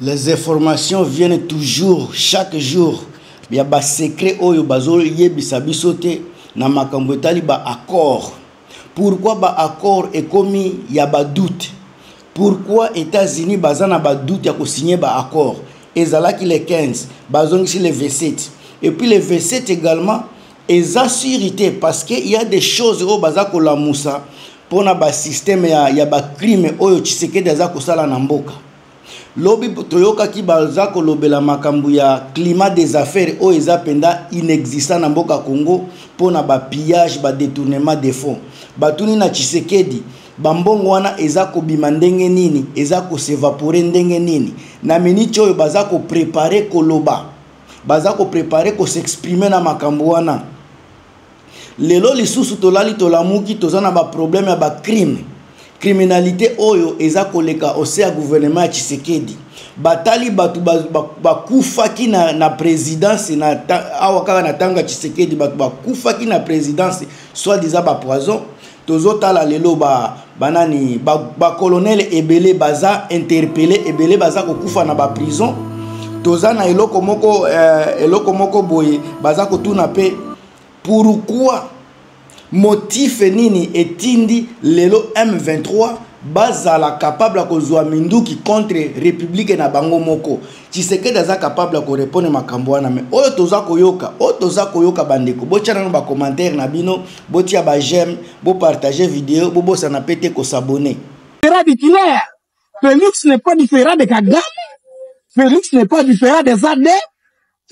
Les informations viennent toujours, chaque jour. Il y a des secrets oyo bazol yebisa bisote na makambo etali ba accord. Pourquoi ba accord est commis il y a ba doute. Pourquoi États-Unis bazana ba doute ya ko signer ba accord. Ezalaki les 15, bazongi les 27. Et puis les 27 également eza sûreté parce que il y a des choses au bazako la musa pour na ba système ya ba crime oyo Tshisekedi azako sala na mboka. Lobi toyoka ki balzako lobela makambu ya climat des affaires o eza penda inexistant na mboka Congo pona ba pillage ba détournement des fonds. Batuni na Tshisekedi bambongo wana eza ko bima ndenge nini, eza ko s'évaporer ndenge nini. Na minute oyo bazako préparer koloba. Bazako préparer ko s'exprimer na makambu wana. Lelo lisusu tolali tolamuki tozana ba problème ya ba crime. Criminalité oyo eza koleka osea gouvernement ya Tshisekedi batali batu bakufaki na présidence na awakaka na tanga Tshisekedi batu bakufaki na présidence soit disant ba poison tozotala lelo banani ba colonel ebele baza interpellé ebele baza kokufa na ba prison tozana eloko moko boye baza kotuna pe pourquoi motif nini etindi lelo M23 bazala capable kozwa minduki contre république na bango moko Tshisekedi aza capable ko répondre makambo wana mais oyo toza koyoka bandeko botiana no ba commentaire na bino botia ba j'aime bo partager vidéo bo bosa na pété ko s'abonner. Félix n'est pas différent de Kagame. Félix n'est pas différent des AD.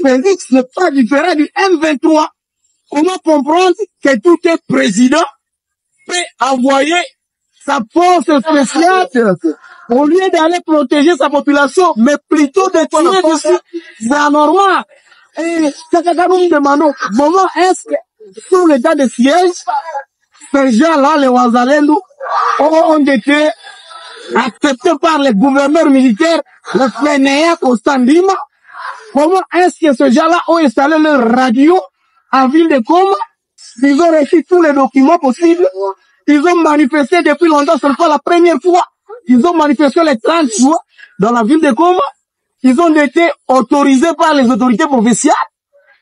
Félix n'est pas différent du M23. Comment comprendre que tout est président peut envoyer sa force spéciale au lieu d'aller protéger sa population, mais plutôt de tuer dessus? C'est anormal. Et c'est ce que nous demandons. Comment est-ce que, sous l'état de siège, ces gens-là, les Wazalendo, ont été acceptés par les gouverneurs militaires, les fainéants au Sandima? Comment est-ce que ces gens-là ont installé leur radio en ville de Goma? Ils ont reçu tous les documents possibles. Ils ont manifesté depuis longtemps, ce n'est pas la première fois. Ils ont manifesté les 30 jours dans la ville de Goma. Ils ont été autorisés par les autorités provinciales.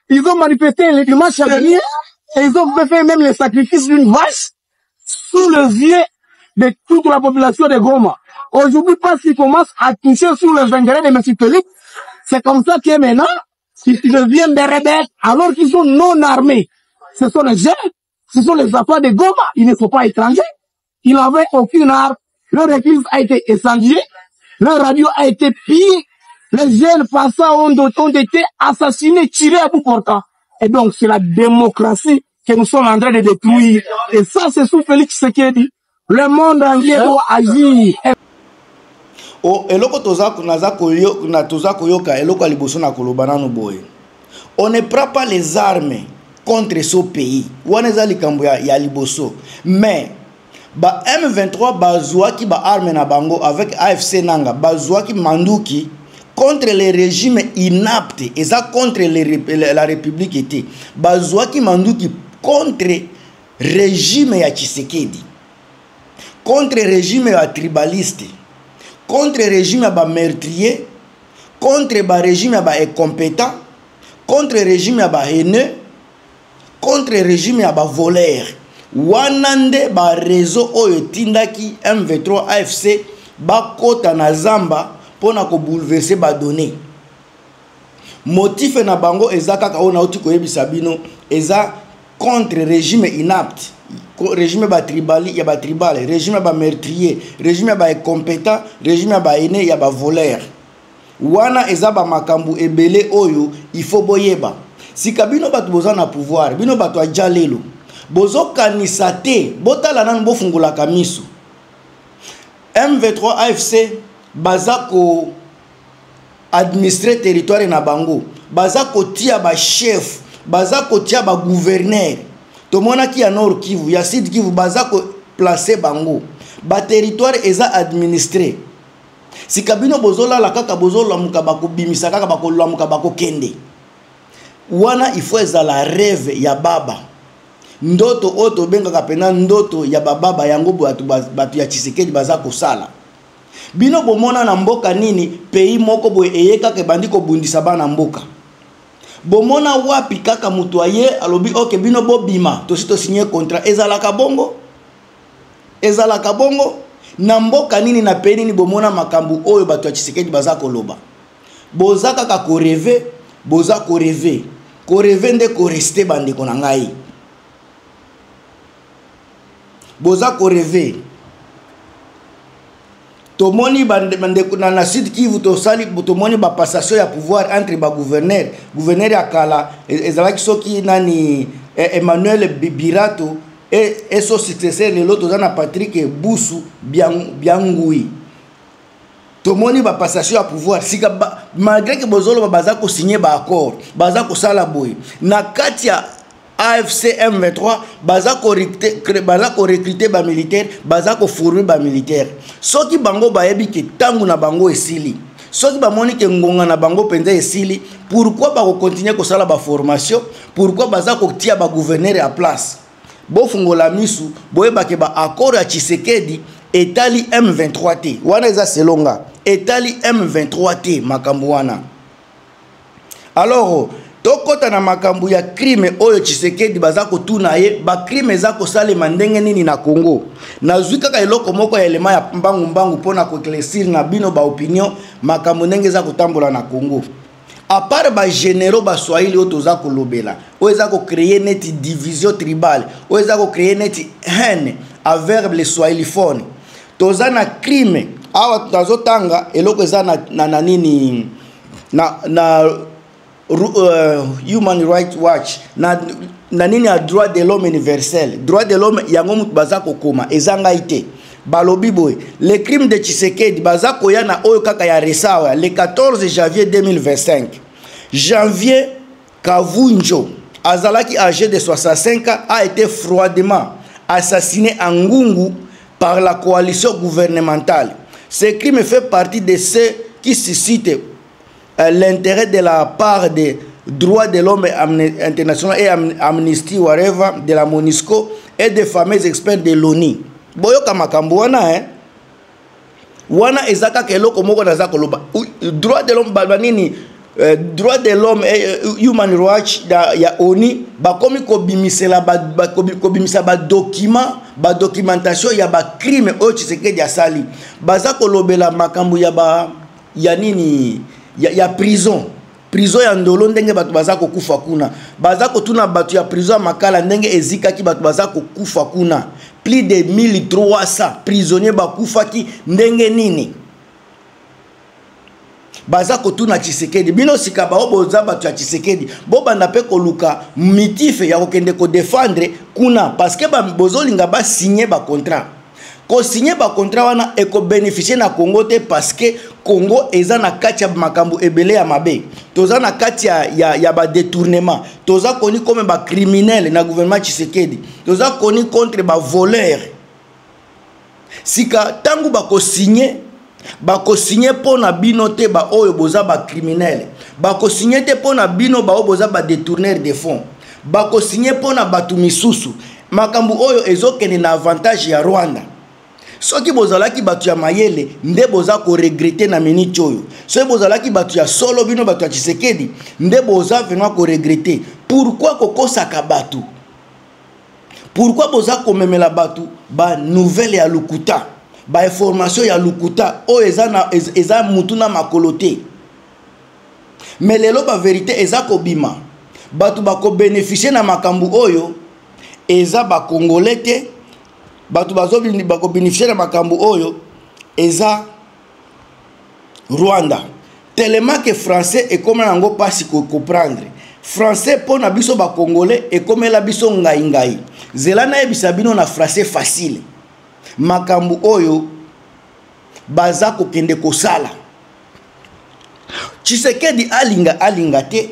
Ils ont manifesté les dimanches dernier et ils ont fait même le sacrifice d'une vache sous les yeux de toute la population de Goma. Aujourd'hui, parce qu'ils commencent à toucher sur les intérêts de M. Félix, c'est comme ça que maintenant, ils deviennent des rebelles alors qu'ils sont non armés. Ce sont les jeunes, ce sont les enfants de Goma, ils ne sont pas étrangers. Ils n'avaient aucune arme. Leur église a été incendiée, leur radio a été pillée, les jeunes passants ont été assassinés, tirés à bout portant. Et donc c'est la démocratie que nous sommes en train de détruire. Et ça c'est sous Félix Tshisekedi. Le monde entier doit agir. Oh, eloko toza koyoka eloko liboso na kolobana no boye. On ne prend pas les armes contre ce pays. Waneza likambo ya liboso. Mais ba M23 bazwaki ba arme na bango avec AFC nanga bazwaki manduki contre les régimes inaptes et ça contre la République était. Bazwaki manduki contre régime ya Tshisekedi. Contre régime ya tribaliste. Contre régime ba meurtrier, contre ba régime ba incompétent, contre régime ba haineux, contre régime ba voleur. Wanande ba réseau oyo tindaki M23 AFC ba kota na zamba pona ko bouleverser ba données. Motif na bango ezaka ka ona oti ko yebisa bino eza contre régime inapte. Régime ba tribali ya ba tribal, régime ba meurtrier, régime ba incompétent, régime ba haineux ya ba voleur. Wana eza ba makambu ebele oyo il faut boyeba. Si kabino batu boza na pouvoir, bino batu aja lelo. Bozo kanisa te, botala nanu bofungula kamisu. M23 AFC bazako administrer territoire na bango, bazako tia ba chef, bazako tia ba gouverneur. Tomona ki ya Nord Kivu, ya Sud Kivu bazako placer bango. Ba territoire eza administré. Si kabino bozola la kaka bozola muka bako bimisa kaka bako la muka bako kende. Wana il faut ezala rêve ya baba. Ndoto benga kapena ndoto ya baba yango batu ya Tshisekedi bazako sala. Bino bomona na mboka nini pays moko boye eyeka ke bandi ko bundisa bana mboka. Bomona wapi kaka mutu aye alobi ok bino bo bima to sito signer contrat ezalaka bongo. Ezalaka bongo na mboka nini na pays nini bomona makambu oyo bato ya Tshisekedi baza koloba. Boza kaka ko rêver, boza ko rêver. Ko rêver nde ko rester bande ko na ngai. Boza ko rêver. Tomoni bande na Sud Kivu to sali tomoni ba passation ya pouvoir entre ba gouverneur ya kala ezalaki soki nani Emmanuel Birato et son successeur le loto na Patrick Busu Biangui. Tomoni ba passation ya pouvoir sika malgré que bozolo baza ko signer ba accord baza ko sala boy na katia AFC M23 baza ko recruter ba militaire baza ko former ba militaire soki bango bayebi ke tangu na bango esili soki bamoni ke ngonga na bango penza esili pourquoi ba ko continuer ko sala ba formation pourquoi baza ko tia ba gouverneur à place bo fungola misu boyeba ke ba accord ya Tshisekedi etali M23 T wana eza selonga etali M23 T makambu wana. Alors tokota na makambu ya crime oyo Tshisekedi baza ko tuna ye ba crime za ko salema ndenge nini na Congo na zwi kaka eloko moko ya elema ya mbangu pona ko éclaircir na bino ba opinion makambu ndenge za kotambola na Congo. À part ba généraux ba Swahili oyo toza ko lobela oyo za ko créer neti division tribale oyo za ko créer neti haine envers les swahiliphones. Toza na crime awa tazotanga eloko eza na nini na Human Rights Watch na nini ya droit de l'homme universel. Droit de l'homme yango mutu baza kokoma ezanga ite balobi boy le crime de Tshisekedi baza koya na oyo kaka ya resawa le 14 janvier 2025. Janvier Kavunjo azalaki âgé de 65 ans a été froidement assassiné en Ngungu par la coalition gouvernementale. Ce crime fait partie de ceux qui suscitent l'intérêt de la part des droits de l'homme international et Amnesty whatever de la MONUSCO et des fameux experts de l'ONU. Boyoka makambo wana wana ezaka keloko moko naza koloba droit de l'homme balbanini droit de l'homme et Human Rights ya ONU bakomi kobimisela kobimisa ba documentation ya ba crime oyo Tshisekedi asali baza kolobela makambo ya nini ya prison ya ndolo ndenge batu baza kokufa kuna baza kotuna batu ya prison makala ndenge ezikaki batu baza kokufa kuna plus de 1300 prisonniers bakufaki ndenge nini baza kotuna Tshisekedi bino sika ba oboza batu ya Tshisekedi bo banda pe koluka mitife ya kokende ko défendre kuna parce que ba bozolinga ba signer ba contrat ko signer ba contrat wana e ko bénéficier na Congo te parce que Congo eza na kati ya makambu ebele ya mabe toza na kati ya ba détournement toza koni comme ba criminel na gouvernement Tshisekedi toza koni contre ba voleur sika tangu ba ko signer pona bino te ba oyo boza ba criminel ba ko signer te pona bino ba oyo boza ba détourneur de fonds ba ko signer pona batu misusu makambu oyo ezokene na avantage ya Rwanda. Soki bozalaki batu ya mayele nde boza ko regretter na minute oyo soki bozalaki batu ya solo bino batu ya Tshisekedi nde boza vraiment ko regretter pourquoi kokosaka batu pourquoi boza ko memela batu ba nouvelle ya lukuta ba information ya lukuta o eza mutuna makolote mais lelo ba vérité eza ko bima batu ba ko bénéficier na makambu oyo eza ba congolais te batu bazobini bako bénéficier na makambu oyo eza Rwanda tellement que français et comme nango pasi ko comprendre français pona biso ba congolais et comme la biso ngai zelana ebisa bino na français facile makambu oyo baza ko kende ko sala Tshisekedi alinga te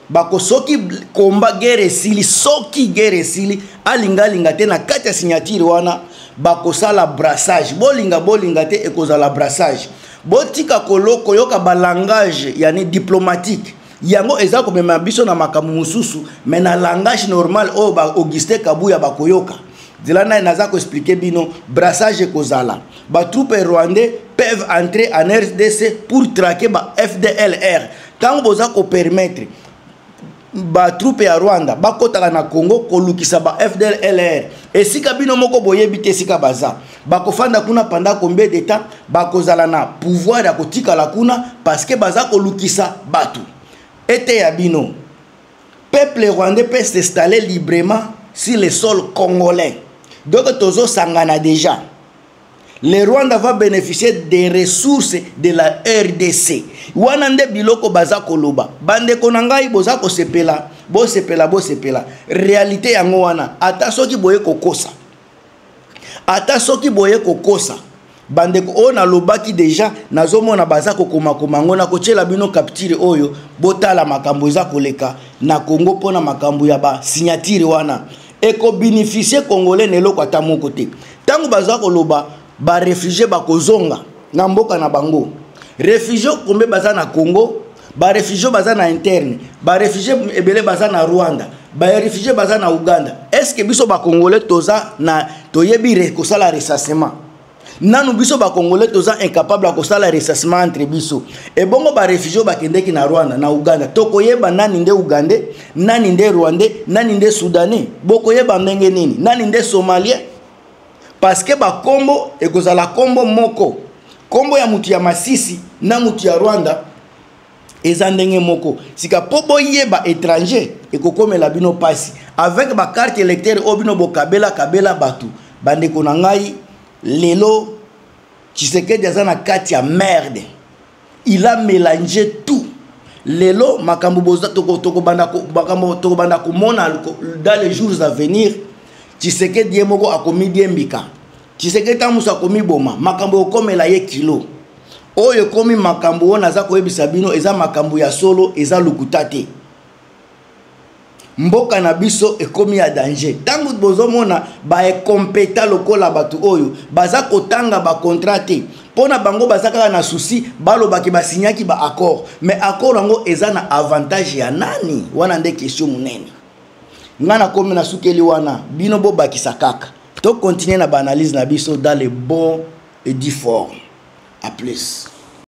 bako soki komba guerre sili soki guerre sili alinga te na kati ya signature wana bako sala brassage bolinga te ekozala brassage botika koloko yoka ba langage yani diplomatique yango eza ko mema biso na makamu mususu mais na langage normal o ba Auguste Kabuya bakoyoka Zelana naza ko expliquer bino brassage kozala. Ba troupes rwandais peuvent entrer en RDC pour traquer ba FDLR. Tant boza ko permettre ba troupe ya Rwanda ba kotaka na Congo ko lukisa ba FDLR. Et si kabino moko boyebi te sika baza ba ko fanda kuna pendant combien de temps ba kozala na pouvoir ya kotika la kuna parce que baza ko lukisa batu. Ete ya bino peuple rwandais peut s'installer librement sur le sol congolais. Donc tozo sangana déjà. Le Rwanda va bénéficier des ressources de la RDC. Wanande biloko baza koloba. Bande konangai boza ko sepela. Bo sepela. Réalité yango wana. Ata soki boye kokosa. Bande ko ona lobaki déjà nazomona baza ko koma ngona ko tshela bino capture oyo botala makambo za koleka na Congo pona makambo ya ba signature wana. Eko bénéficier congolais neloko ata moko te. Tango baza koloba ba réfugié ba kozonga na mboka na bango. Réfugié kombe baza na Congo, ba réfugié baza na interne, ba réfugié ebele baza na Rwanda, ba réfugié baza na Uganda. Est-ce que biso ba congolais toza na toyebi ko sala ressassement? Nanu biso ba congolais toza incapable ko sala ressassement entre biso. E bongo ba réfugié ba kendeki na Rwanda na Uganda. Tokoyeba nani nde Ugandais, nani nde Rwandais, nani nde Soudanais. Bokoyeba ndenge nini? Nani nde Somalien? Parce que ba kombo ekozala kombo moko. Kombo ya mutu ya Masisi na mutu ya Rwanda ezandenge moko. Sika pobo yeba étranger ekokomela bino pasi avec ba carte électeur obino bokabela batu. Bande konangai lelo Tshisekedi azana kati ya merde. Il a mélangé tout. Lelo makambo boza toko banda komona dans les jours à venir. Tshisekedi yemoko akomi diembika. Tshisekedi tamusa akomi boma. Makambo okomela ye kilo. Oyo komi makambo ona za koyebisa bino eza makambo ya solo eza lukutate. Mboka na biso ekomi ya danger. Tango bozomona ba ekompeta lokola batu oyo baza kotanga ba contraté. Pona bango baza kaka na souci balobaki basinyaki ba accord. Mais accord yango eza na avantage ya nani? Wana nde question munene. Ngana komi na sukeli wana bino bo bakisa kaka. To continuer na ba analyse na biso dans les bons et dits formes. À plus.